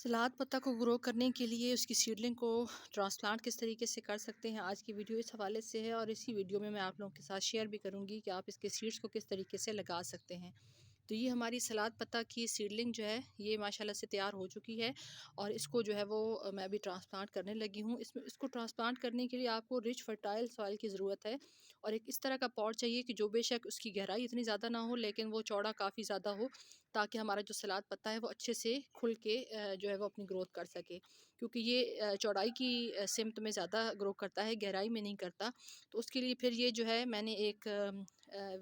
सलाद पत्ता को ग्रो करने के लिए उसकी सीडलिंग को ट्रांसप्लांट किस तरीके से कर सकते हैं, आज की वीडियो इस हवाले से है। और इसी वीडियो में मैं आप लोगों के साथ शेयर भी करूंगी कि आप इसके सीड्स को किस तरीके से लगा सकते हैं। तो ये हमारी सलाद पत्ता की सीडलिंग जो है ये माशाल्लाह से तैयार हो चुकी है और इसको जो है वो मैं अभी ट्रांसप्लांट करने लगी हूँ। इसको ट्रांसप्लांट करने के लिए आपको रिच फर्टाइल सॉइल की ज़रूरत है और एक इस तरह का पॉट चाहिए कि जो बेशक उसकी गहराई इतनी ज़्यादा ना हो लेकिन वो चौड़ा काफ़ी ज़्यादा हो, ताकि हमारा जो सलाद पत्ता है वो अच्छे से खुल के जो है वो अपनी ग्रोथ कर सके। क्योंकि ये चौड़ाई की सिमत में ज़्यादा ग्रो करता है, गहराई में नहीं करता। तो उसके लिए फिर ये जो है मैंने एक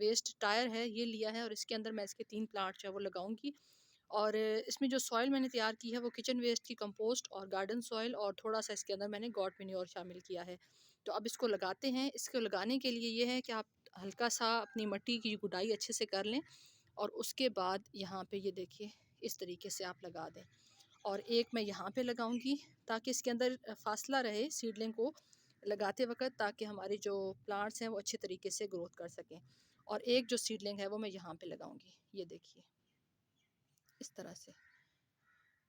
वेस्ट टायर है ये लिया है और इसके अंदर मैं इसके 3 प्लांट जो है वो लगाऊंगी। और इसमें जो सॉइल मैंने तैयार की है वो किचन वेस्ट की कंपोस्ट और गार्डन सॉइल और थोड़ा सा इसके अंदर मैंने गॉट मैन्योर शामिल किया है। तो अब इसको लगाते हैं। इसको लगाने के लिए ये है कि आप हल्का सा अपनी मिट्टी की गुडाई अच्छे से कर लें और उसके बाद यहाँ पे ये देखिए इस तरीके से आप लगा दें। और एक मैं यहाँ पे लगाऊंगी ताकि इसके अंदर फासला रहे सीडलिंग को लगाते वक्त, ताकि हमारे जो प्लांट्स हैं वो अच्छे तरीके से ग्रोथ कर सकें। और एक जो सीडलिंग है वो मैं यहाँ पे लगाऊंगी, ये देखिए इस तरह से।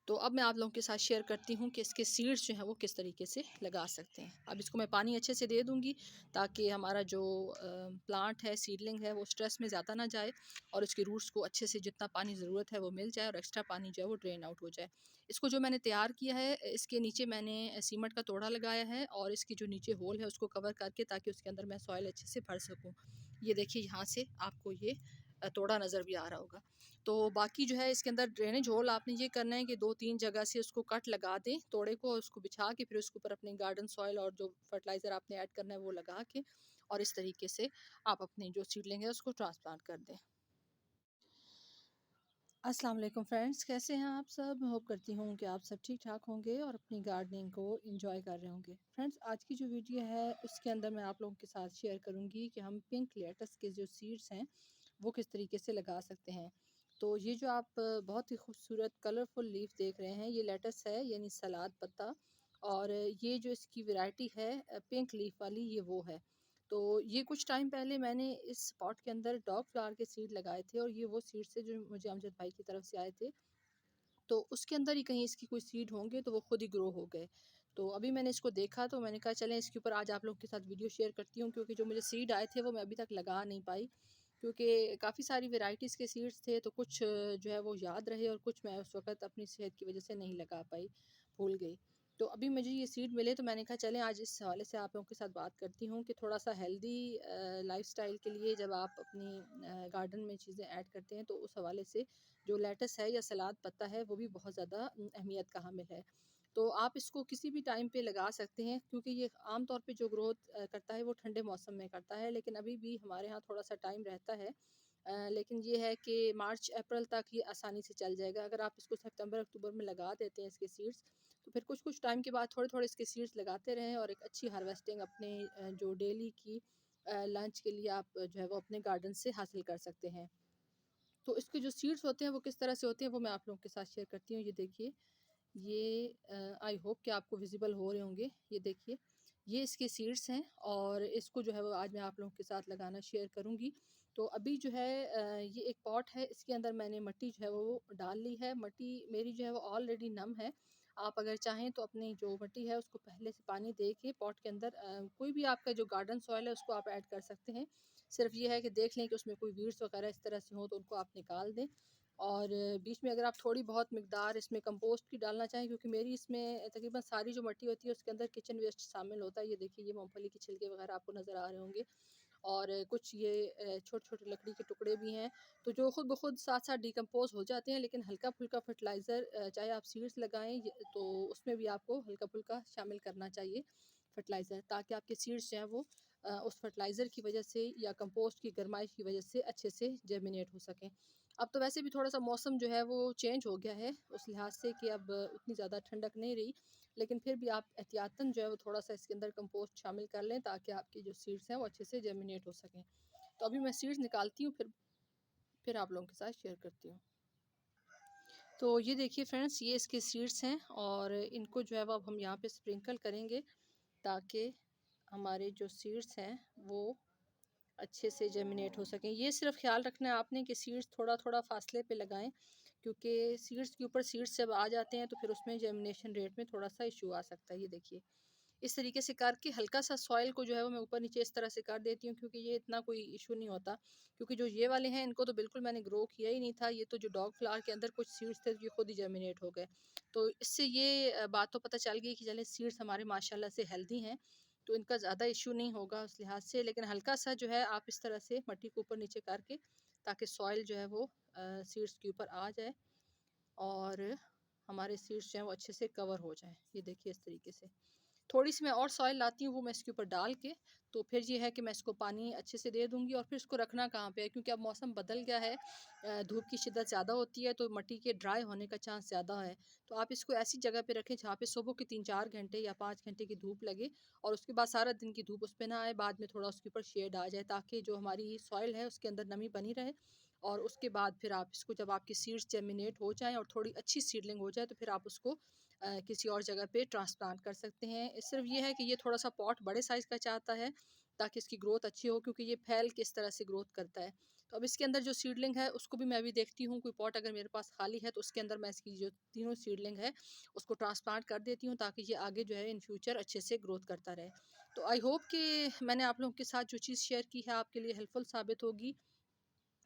तो अब मैं आप लोगों के साथ शेयर करती हूँ कि इसके सीड्स जो हैं वो किस तरीके से लगा सकते हैं। अब इसको मैं पानी अच्छे से दे दूँगी ताकि हमारा जो प्लांट है, सीडलिंग है, वो स्ट्रेस में ज़्यादा ना जाए और इसके रूट्स को अच्छे से जितना पानी ज़रूरत है वो मिल जाए और एक्स्ट्रा पानी जो है वो ड्रेन आउट हो जाए। इसको जो मैंने तैयार किया है इसके नीचे मैंने सीमेंट का तोड़ा लगाया है और इसकी जो नीचे होल है उसको कवर करके, ताकि उसके अंदर मैं सॉइल अच्छे से भर सकूँ। ये देखिए यहाँ से आपको ये तोड़ा नज़र भी आ रहा होगा। तो बाकी जो है इसके अंदर ड्रेनेज होल आपने ये करना है कि 2-3 जगह से उसको कट लगा दें तोड़े को, और उसको बिछा के फिर उसके ऊपर अपने गार्डन सॉइल और जो फर्टिलाइज़र आपने ऐड करना है वो लगा के और इस तरीके से आप अपनी जो सीडलिंग है उसको ट्रांसप्लांट कर दें। अस्सलाम वालेकुम फ्रेंड्स, कैसे हैं आप सब? होप करती हूँ कि आप सब ठीक ठाक होंगे और अपनी गार्डनिंग को एंजॉय कर रहे होंगे। फ्रेंड्स, आज की जो वीडियो है उसके अंदर मैं आप लोगों के साथ शेयर करूँगी कि हम पिंक लेटस के जो सीड्स हैं वो किस तरीके से लगा सकते हैं। तो ये जो आप बहुत ही खूबसूरत कलरफुल लीफ देख रहे हैं ये लेटस है, यानी सलाद पत्ता। और ये जो इसकी वैरायटी है पिंक लीफ वाली, ये वो है। तो ये कुछ टाइम पहले मैंने इस पॉट के अंदर डॉग फ्लावर के सीड लगाए थे और ये वो सीड से जो मुझे अमजद भाई की तरफ से आए थे। तो उसके अंदर ही कहीं इसकी कोई सीड होंगे तो वो खुद ही ग्रो हो गए। तो अभी मैंने इसको देखा तो मैंने कहा चलें इसके ऊपर आज आप लोगों के साथ वीडियो शेयर करती हूँ, क्योंकि जो मुझे सीड आए थे वो मैं अभी तक लगा नहीं पाई, क्योंकि काफ़ी सारी वैरायटीज़ के सीड्स थे। तो कुछ जो है वो याद रहे और कुछ मैं उस वक़्त अपनी सेहत की वजह से नहीं लगा पाई, भूल गई। तो अभी मुझे ये सीड मिले तो मैंने कहा चलें आज इस हवाले से आप लोगों के साथ बात करती हूँ कि थोड़ा-सा हेल्दी लाइफ़स्टाइल के लिए जब आप अपनी गार्डन में चीज़ें ऐड करते हैं तो उस हवाले से जो लेटस है या सलाद पत्ता है वो भी बहुत ज़्यादा अहमियत का हामिल है। तो आप इसको किसी भी टाइम पे लगा सकते हैं, क्योंकि ये आम तौर पे जो ग्रोथ करता है वो ठंडे मौसम में करता है, लेकिन अभी भी हमारे यहाँ थोड़ा-सा टाइम रहता है। लेकिन ये है कि मार्च अप्रैल तक ये आसानी से चल जाएगा। अगर आप इसको सितंबर अक्टूबर में लगा देते हैं इसके सीड्स, तो फिर कुछ-कुछ टाइम के बाद थोड़े-थोड़े इसके सीड्स लगाते रहें और एक अच्छी हार्वेस्टिंग अपने जो डेली की लंच के लिए आप जो है वो अपने गार्डन से हासिल कर सकते हैं। तो इसके जो सीड्स होते हैं वो किस तरह से होते हैं वो मैं आप लोगों के साथ शेयर करती हूँ। ये देखिए, ये आई होप कि आपको विज़िबल हो रहे होंगे। ये देखिए, ये इसके सीड्स हैं और इसको जो है वो आज मैं आप लोगों के साथ लगाना शेयर करूँगी। तो अभी जो है ये एक पॉट है, इसके अंदर मैंने मिट्टी जो है वो डाल ली है। मिट्टी मेरी जो है वो ऑलरेडी नम है। आप अगर चाहें तो अपनी जो मिट्टी है उसको पहले से पानी दे के पॉट के अंदर कोई भी आपका जो गार्डन सॉइल है उसको आप ऐड कर सकते हैं। सिर्फ़ ये है कि देख लें कि उसमें कोई वीड्स वगैरह इस तरह से हों तो उनको आप निकाल दें। और बीच में अगर आप थोड़ी बहुत मिकदार इसमें कंपोस्ट की डालना चाहें, क्योंकि मेरी इसमें तकरीबन सारी जो मिट्टी होती है उसके अंदर किचन वेस्ट शामिल होता है। ये देखिए, ये मूँगफली के छिलके वगैरह आपको नज़र आ रहे होंगे और कुछ ये छोटे-छोटे लकड़ी के टुकड़े भी हैं, तो जो खुद ब खुद साथ-साथ डिकम्पोज़ हो जाते हैं। लेकिन हल्का-फुल्का फर्टिलाइज़र चाहे आप सीड्स लगाएँ तो उसमें भी आपको हल्का-फुल्का शामिल करना चाहिए फर्टिलाइज़र, ताकि आपके सीड्स जो हैं वो उस फर्टिलाइज़र की वजह से या कंपोस्ट की गरमाइश की वजह से अच्छे से जर्मिनेट हो सकें। अब तो वैसे भी थोड़ा-सा मौसम जो है वो चेंज हो गया है उस लिहाज से कि अब उतनी ज़्यादा ठंडक नहीं रही, लेकिन फिर भी आप एहतियातन जो है वो थोड़ा-सा इसके अंदर कंपोस्ट शामिल कर लें, ताकि आपकी जो सीड्स हैं वो अच्छे से जर्मिनेट हो सकें। तो अभी मैं सीड्स निकालती हूँ, फिर आप लोगों के साथ शेयर करती हूँ। तो ये देखिए फ्रेंड्स, ये इसके सीड्स हैं और इनको जो है वो अब हम यहाँ पे स्प्रिंकल करेंगे, ताकि हमारे जो सीड्स हैं वो अच्छे से जर्मिनेट हो सकें। ये सिर्फ़ ख़्याल रखना है आपने कि सीड्स थोड़ा-थोड़ा फ़ासले पे लगाएँ, क्योंकि सीड्स के ऊपर सीड्स जब आ जाते हैं तो फिर उसमें जर्मिनेशन रेट में थोड़ा सा इशू आ सकता है। ये देखिए इस तरीके से करके हल्का सा सॉइल को जो है वो मैं ऊपर नीचे इस तरह से कर देती हूँ, क्योंकि ये इतना कोई इशू नहीं होता। क्योंकि जो ये वाले हैं इनको तो बिल्कुल मैंने ग्रो किया ही नहीं था, ये तो जो डॉग फ्लावर के अंदर कुछ सीड्स थे ये खुद ही जर्मिनेट हो गए। तो इससे ये बात तो पता चल गई कि चले सीड्स हमारे माशाल्लाह से हेल्दी हैं, तो इनका ज़्यादा इशू नहीं होगा उस लिहाज से। लेकिन हल्का सा जो है आप इस तरह से मट्टी को ऊपर नीचे करके, ताकि सॉइल जो है वो सीड्स के ऊपर आ जाए और हमारे सीड्स जो हैं वो अच्छे से कवर हो जाएँ। ये देखिए इस तरीके से। थोड़ी-सी मैं और सॉइल लाती हूँ, वो मैं इसके ऊपर डाल के, तो फिर ये है कि मैं इसको पानी अच्छे से दे दूँगी। और फिर इसको रखना कहाँ पे है, क्योंकि अब मौसम बदल गया है, धूप की शिद्दत ज़्यादा होती है तो मिट्टी के ड्राई होने का चांस ज़्यादा है। तो आप इसको ऐसी जगह पे रखें जहाँ पे सुबह के 3-4 घंटे या 5 घंटे की धूप लगे और उसके बाद सारा दिन की धूप उस पे ना आए, बाद में थोड़ा उसके ऊपर शेड आ जाए, ताकि जो हमारी सॉइल है उसके अंदर नमी बनी रहे। और उसके बाद फिर आप इसको, जब आपकी सीड्स जर्मिनेट हो जाएँ और थोड़ी अच्छी सीडलिंग हो जाए, तो फिर आप उसको किसी और जगह पे ट्रांसप्लांट कर सकते हैं। सिर्फ ये है कि ये थोड़ा सा पॉट बड़े साइज़ का चाहता है, ताकि इसकी ग्रोथ अच्छी हो, क्योंकि ये फैल के इस तरह से ग्रोथ करता है। तो अब इसके अंदर जो सीडलिंग है उसको भी मैं अभी देखती हूँ, कोई पॉट अगर मेरे पास खाली है तो उसके अंदर मैं इसकी जो तीनों सीडलिंग है उसको ट्रांसप्लांट कर देती हूँ, ताकि ये आगे जो है इन फ्यूचर अच्छे से ग्रोथ करता रहे। तो आई होप कि मैंने आप लोगों के साथ जो चीज़ शेयर की है आपके लिए हेल्पफुल साबित होगी।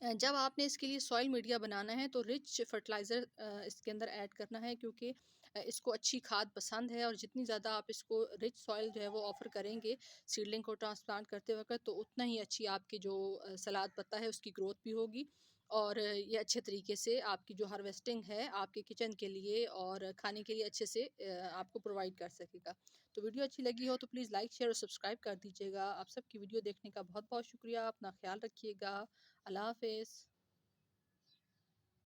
जब आपने इसके लिए सॉइल मीडिया बनाना है तो रिच फर्टिलाइज़र इसके अंदर ऐड करना है, क्योंकि इसको अच्छी खाद पसंद है। और जितनी ज़्यादा आप इसको रिच सॉइल जो है वो ऑफ़र करेंगे सीडलिंग को ट्रांसप्लांट करते वक्त, तो उतना ही अच्छी आपकी जो सलाद पत्ता है उसकी ग्रोथ भी होगी। और ये अच्छे तरीके से आपकी जो हार्वेस्टिंग है आपके किचन के लिए और खाने के लिए अच्छे से आपको प्रोवाइड कर सकेगा। तो वीडियो अच्छी लगी हो तो प्लीज़ लाइक शेयर और सब्सक्राइब कर दीजिएगा। आप सबकी वीडियो देखने का बहुत बहुत शुक्रिया। अपना ख्याल रखिएगा। अल्लाह हाफ़िज़।